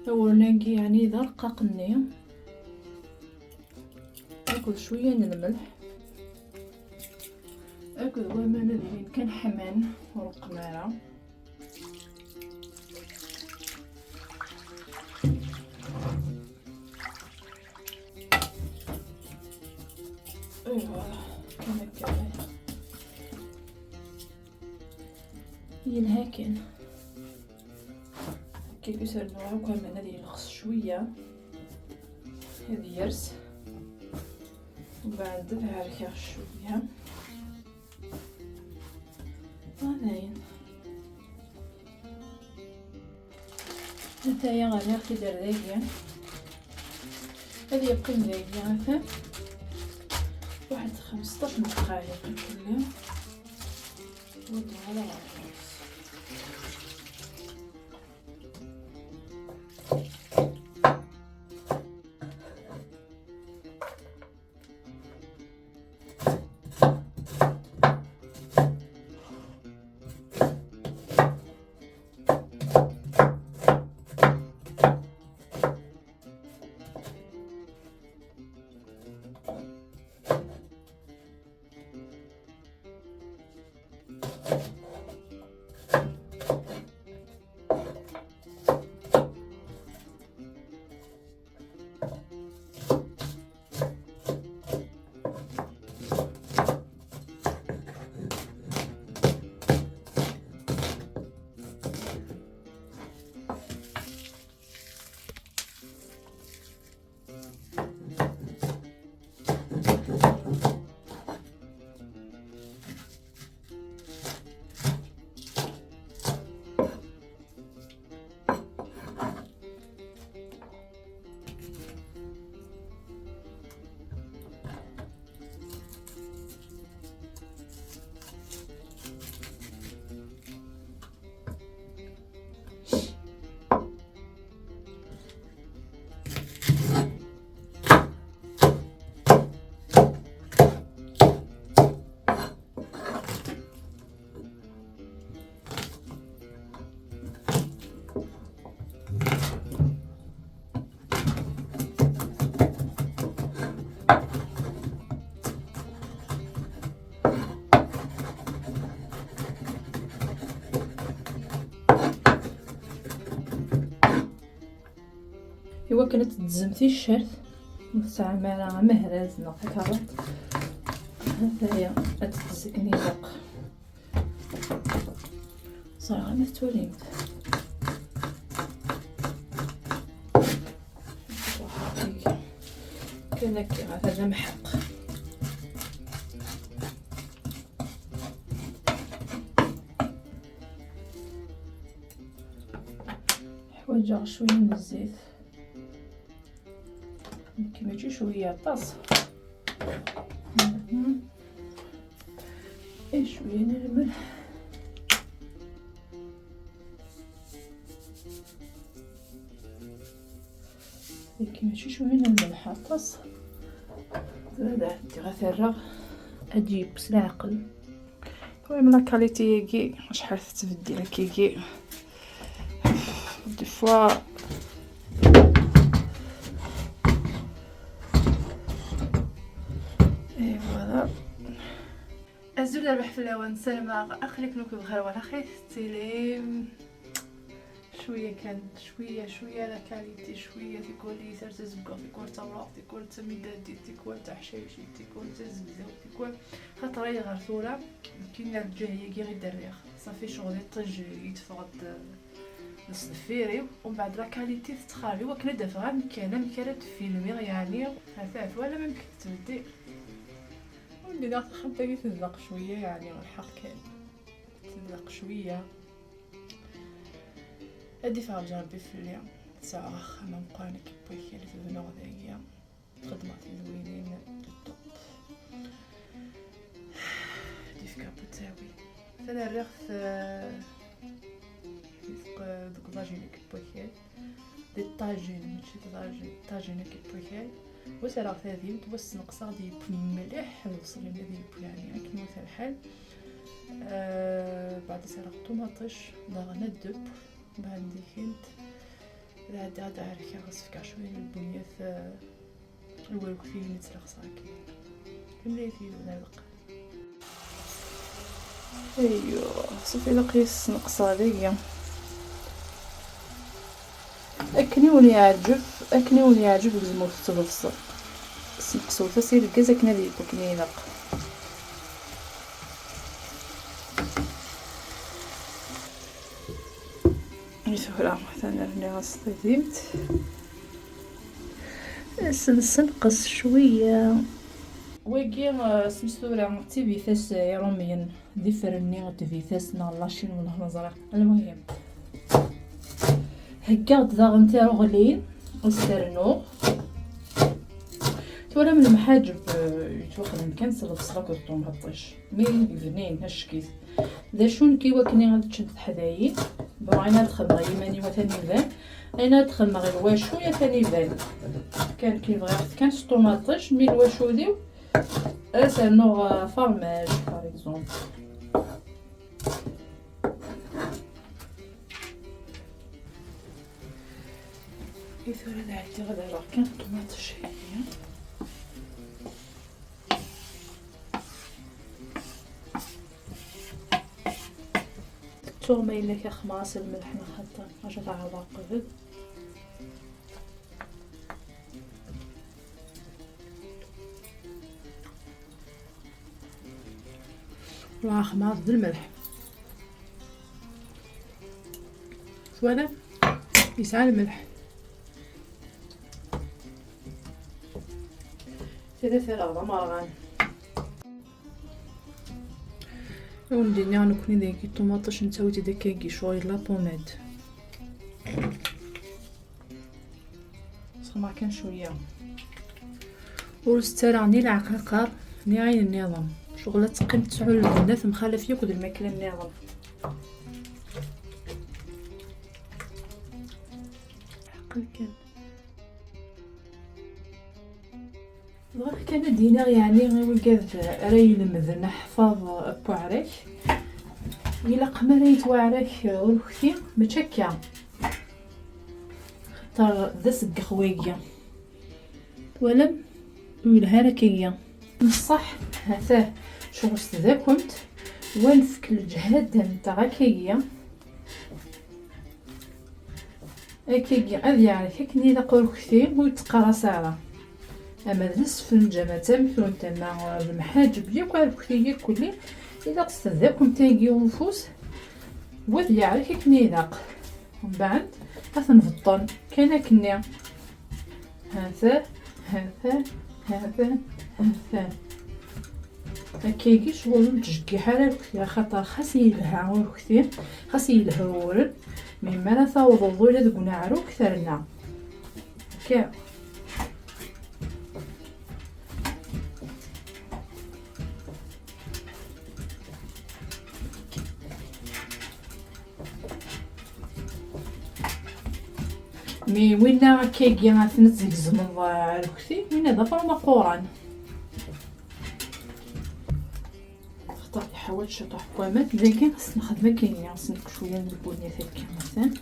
ورناقي يعني إذا رقاقني أكل شوية من الملح، أكل وما ندير كان حمان ورقمارة، ايوا كما كان ينهاكن كيف يسرنوها وكما ندير نخص شوية هذه يرس وبعد هاركا شوية هذاين نتايا غادي ناخد درداقية هذه يبقى مداقية هكا واحد 15 دقائق كلها ودوها على الراس. إوا كانت تزمتي الشرط ساعة مع مهراز ناقص كارط هذايا تتزكني دق صراحة ما توليمت كان هذا محق حوايج شوية من الزيت كيما تجي شويه طاس شويه من الملح كيما تجي شويه من الملح طاس هذا عندي غثرة اجيب بس العقل المهم لا كاليتي كي شحال تتبدي لك كي دي فوا الزبده المحفله ونسلمى اخليك نوك بخير ولا خير تيلي شويه كان شويه لا كاليتي شويه تيكون لي سرت زبقه تيكون تمراق تيكون تمدادي تيكون تاع حشيشي تيكون تزبده تيكون خاطر هي غرسوله كاين الجهيه كي غير الريخ صافي شغل يطج يتفقد الصفيري ومن بعد لا كاليتي تتخربي وكنا دافغا مكانه فيلمي يعني هافاف ولا ممكن تبدي ولي داخل خبطة تزلق شوية يعني الحق كان تزلق شوية ادي فيها جنبي في اليوم ساعة خمم قانك بويكي اللي تزنو غذائية خدماتي زوينين للطب ادي في كابوتاوي ثاني الريخ دوك طاجين كيبوكيل دي طاجين ماشي طاجين كيبوكيل وسرا ثادي توس نقصا دي مليح البصل الذي يعني كيما مثل الحال. بعد سرا طوماطيش داغنا الدب بعد ديكنت بعد عارف غصفك شويه البنيات الورق فيه نتسلق صاكي كمليتي ونلق. ايوا صافي لقيت نقصا ليا اكني وني يعجب لازم تبصر نقصو تسير الكاز كنا ديال كنينق يسهل مثلا اللي غصيت نقص شويه وكي سمسوره تي فيتاس يروميين ديفرني تفيتاس نالاشين ولا نزرق. المهم هكا داغ نتاعو غلين نسترنو ولا من المحاجب يتوخدم كان البصله والطوماطيش مين بنين هشكيت دا شون كي وكني غتشد حدايا بغينا تخمغ يماني وثاني بان انا تخمغ الواشو يا ثاني بان كان كيبغي كان الطوماطيش مي الواشو ديو اسانو فرماج باغ اكزومبل. كيف هذا عندي غدا راه كان الطوماطيش هي الثومه الا كخماص الملح نحط حاجه تاع عواقب راه خماص بالملح ولا يسعى الملح كذا فراغ مرغان وندير نكوني داك الطوماطيش نسويتي داك شويه لا بوماد صما كان شويه ورستراني العقاقر ني عين النظام شغله تقيم تسعول البنات مخالف ياكل الماكله النظام عقل كان دينا يعني وقف ريل مذن حفاظ بوعرك إلا قمريت وعرك ولختي متشكا خاطر دسق خويا ولم ويلهاركيا بصح هذا شغل ذا كنت ونفك الجهاد نتاع كيا اكيا هذه يعني كني نقول كثير ويتقرا ساره اما السفنجه ما تمثل تما المحاجب لي وكل كلي اذا تصدقكم تاجي ونفوس وذ يعرف كني داق ومن بعد غتنفضل كاين كني هذا هذا هذا هذا هكاكي شغل تجكي حالك خاطر خاص يلها كثير خاص يلهول مما لا ثوض ولا دقنا عرو كثرنا هكا مي وين كيكي غتنزقزم الكثير وين هذا فرما قران خاطر حاولت شطح قوامات لكن خصنا نخدم كاين خصنا شويه من البنيه هكا مثلا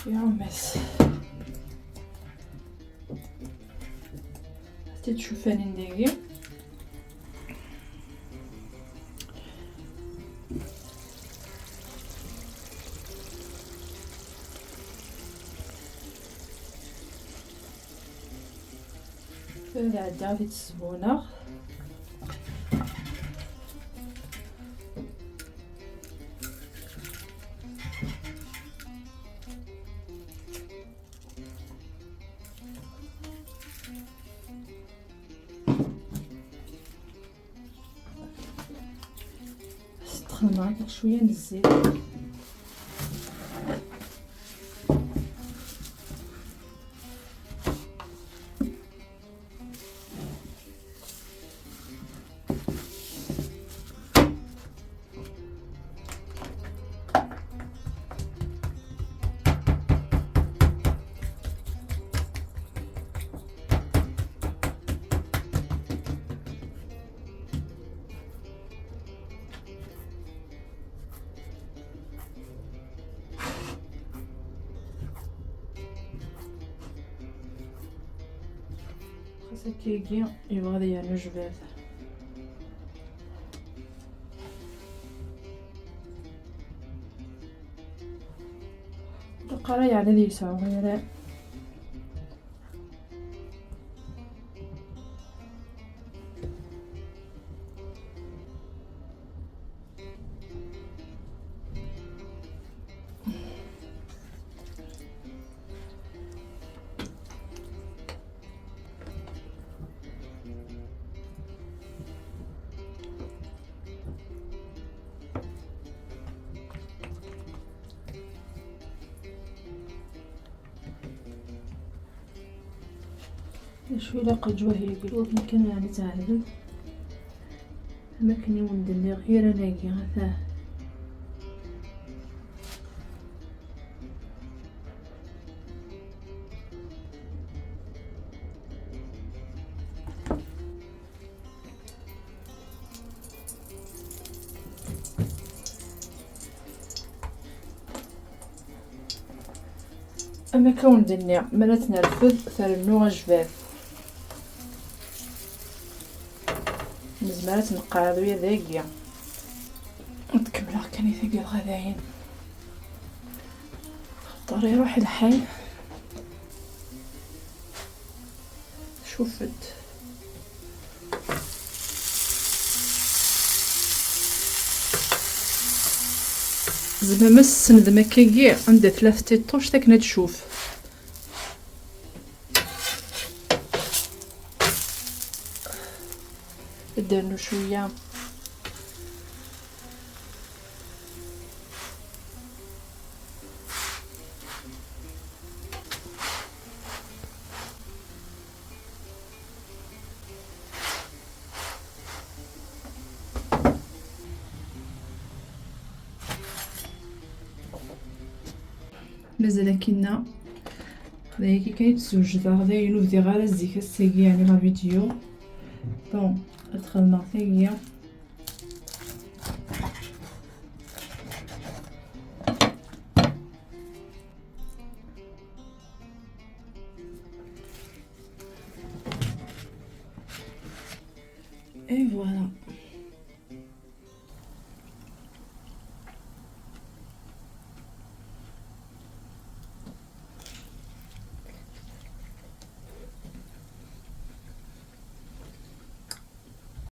يا مس حتى تشوفاني ندير هذا عندها في الزبونه ندخل معاك شويه من الزيت سكيكي يبغى ديال الجبال القرايه على ذي يساوي غير شوي لاقى الجوهي يقولوا يمكن يعني تعلم اماكن يولد اللي غير ناقي غثاه اما كون دنيا مرات نرفض ثرنو غجباف نزمرات نقعدو يا ذاقيا نتكمل كاني ثقيل غداين خطر يروح الحي شوفت زعما مس ندما كيكي عندي 3 تيطوش تاكنا تشوف درنا شويه مازال كينا هذايا كي كيتزوج غدا ينوف دي غير الزيك الساقي يعني لا فيديو بون دخلنا ثانيه